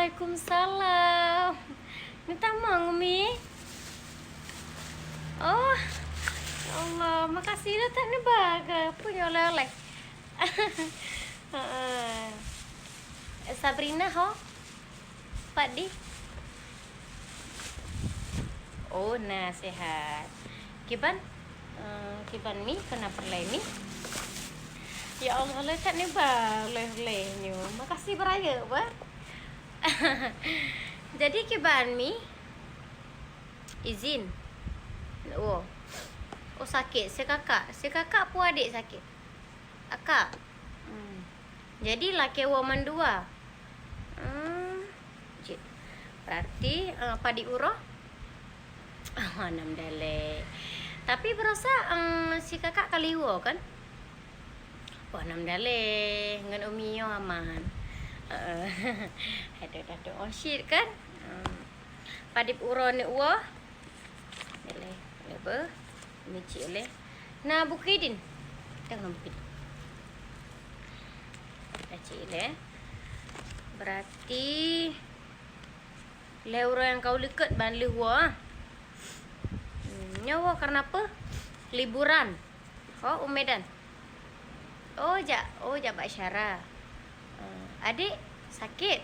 Waalaikumsalam. Minta mau Umi. Oh, ya Allah, makasih datang nih baga punya oleh-oleh. Sabrina ho, Pak Di. Oh, nah sehat. Kiban, kiban mi kenapa leni? Ya Allah, lekat nih ba, leh-lehnyo. Makasih beraya, ba. Jadi kiban mi izin. Oh sakit si kakak pun adik sakit akak. Jadi laki woman dua. Berarti padi urah enam dale. Tapi berasa si kakak kaliwo kan. Wah enam dale ngan umi yo aman. Ada oh shit kan. Padi urah ni uah dale lebe mici oleh na bukidin tengah bukid kecil berarti leuro yang kau liket ban liwa nyawa karena apa liburan Medan jak Syara adik sakit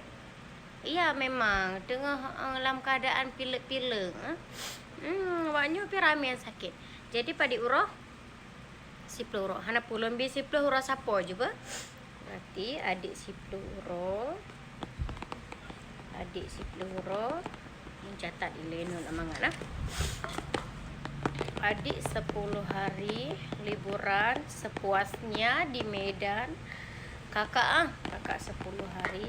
iya memang tengah dalam keadaan pilek-pilek banyak rame yang sakit. Jadi padi urah si pluro. Hana pulon bi si pluro sapo juga. Berarti adik si pluro. Mencatat ileno namanya. Adik 10 hari liburan sepuasnya di Medan. Kakak 10 hari.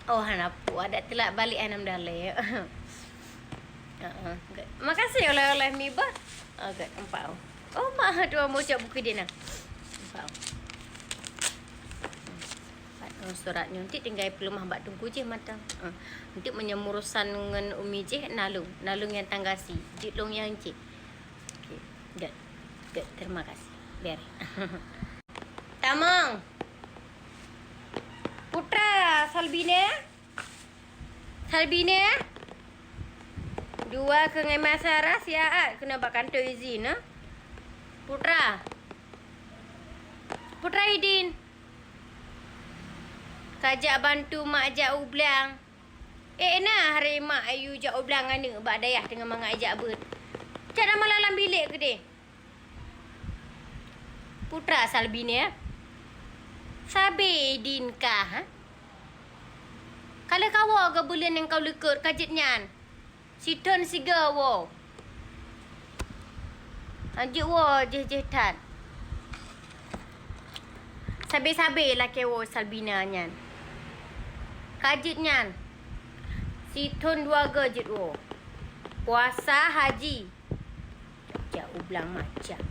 Oh hana pu ada tilak balik anam dale. Makasih oleh Miba. Agak empau. Oh mah dua mau cak buku dia nak. Empau. Surat nyuntik tinggal perlu mah bak tunggu je matang. Untuk menyemurusan dengan umi je nalung yang tanggasi. Jitlong yang je. Okey. Good. Terima kasih. Biar. Tamang. Putra Salbine. Dua ke ngai masara siaat kena bak kantor izin Putra Idin kajak bantu mak ajak ublang hari mak ayu jak ublang ane bak dayah dengan mak ajak ber cak nama dalam bilik ke deh Putra Salbine sabe Idin kah kalau kau agak bulan yang kau lekut kajitnya Siton siga wo. Anjuk wo jejetan. Sabe-sabe laki wo Salbina nyan. Kajit nyan. Siton 2 gajit wo. Puasa haji. Jak ublang macam.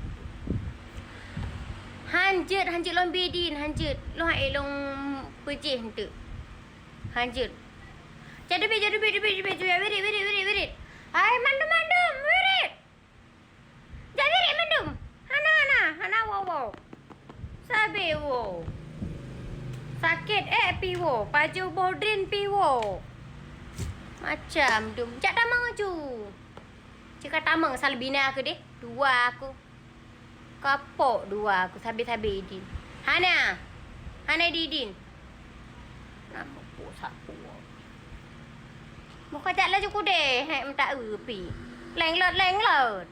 Hanjut long bedin hanjut. Long long pejih tu. Hanjut. Jadi wirid. Hai mandum wirid. Jadi wirid mandum. Hana wow. Sabe wo. Sakit piwo. Paju bodrin piwo. Macam dum. Jak tamang aju. Jika tamang Salbina aku deh. 2 aku. Kapok 2 aku. Sabi Idin. Hana Didin. Nama sapu. Một cái chặt là cho cô đề hẹn tạ pi lành lợt